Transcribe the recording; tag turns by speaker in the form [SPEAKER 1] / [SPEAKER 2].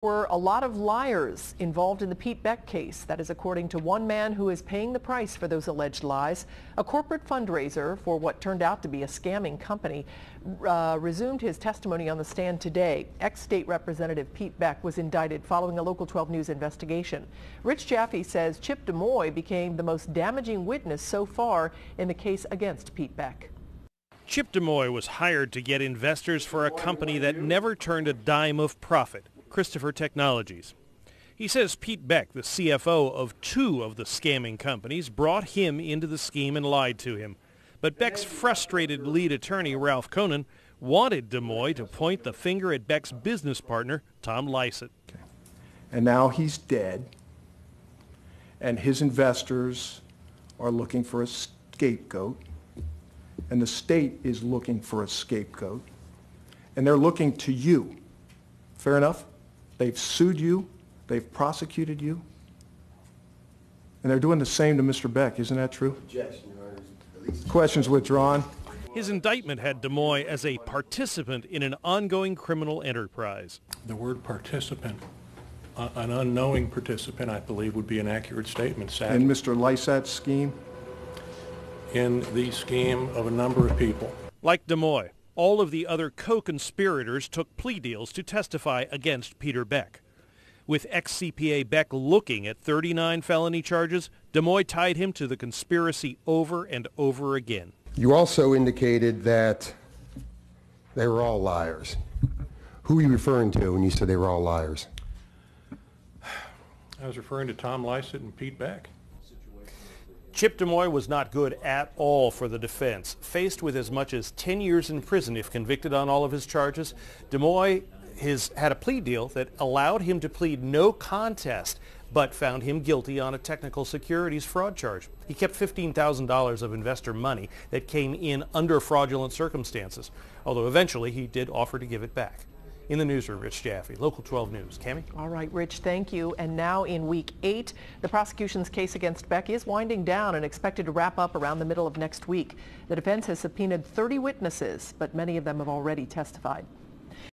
[SPEAKER 1] Were a lot of liars involved in the Pete Beck case. That is according to one man who is paying the price for those alleged lies. A corporate fundraiser for what turned out to be a scamming company resumed his testimony on the stand today. Ex-state representative Pete Beck was indicted following a Local 12 News investigation. Rich Jaffe says Chip DeMoy became the most damaging witness so far in the case against Pete Beck.
[SPEAKER 2] Chip DeMoy was hired to get investors for a company that never turned a dime of profit, Christopher Technologies. He says Pete Beck, the CFO of two of the scamming companies, brought him into the scheme and lied to him. But Beck's frustrated lead attorney, Ralph Conan, wanted DeMoy to point the finger at Beck's business partner, Tom Lysett.
[SPEAKER 3] And now he's dead, and his investors are looking for a scapegoat, and the state is looking for a scapegoat, and they're looking to you. Fair enough? They've sued you, they've prosecuted you, and they're doing the same to Mr. Beck. Isn't that true? Questions withdrawn.
[SPEAKER 2] His indictment had DeMoy as a participant in an ongoing criminal enterprise.
[SPEAKER 4] The word participant, an unknowing participant, I believe would be an accurate statement, sadly.
[SPEAKER 3] In Mr. Lysett's scheme?
[SPEAKER 4] In the scheme of a number of people.
[SPEAKER 2] Like DeMoy, all of the other co-conspirators took plea deals to testify against Peter Beck. With ex-CPA Beck looking at 39 felony charges, DeMoy tied him to the conspiracy over and over again.
[SPEAKER 5] You also indicated that they were all liars. Who are you referring to when you said they were all liars?
[SPEAKER 4] I was referring to Tom Lysett and Pete Beck.
[SPEAKER 2] Chip DeMoy was not good at all for the defense. Faced with as much as 10 years in prison if convicted on all of his charges, DeMoy had a plea deal that allowed him to plead no contest, but found him guilty on a technical securities fraud charge. He kept $15,000 of investor money that came in under fraudulent circumstances, although eventually he did offer to give it back. In the newsroom, Rich Jaffe, Local 12 News. Cammie?
[SPEAKER 1] All right, Rich, thank you. And now in week 8, the prosecution's case against Beck is winding down and expected to wrap up around the middle of next week. The defense has subpoenaed 30 witnesses, but many of them have already testified.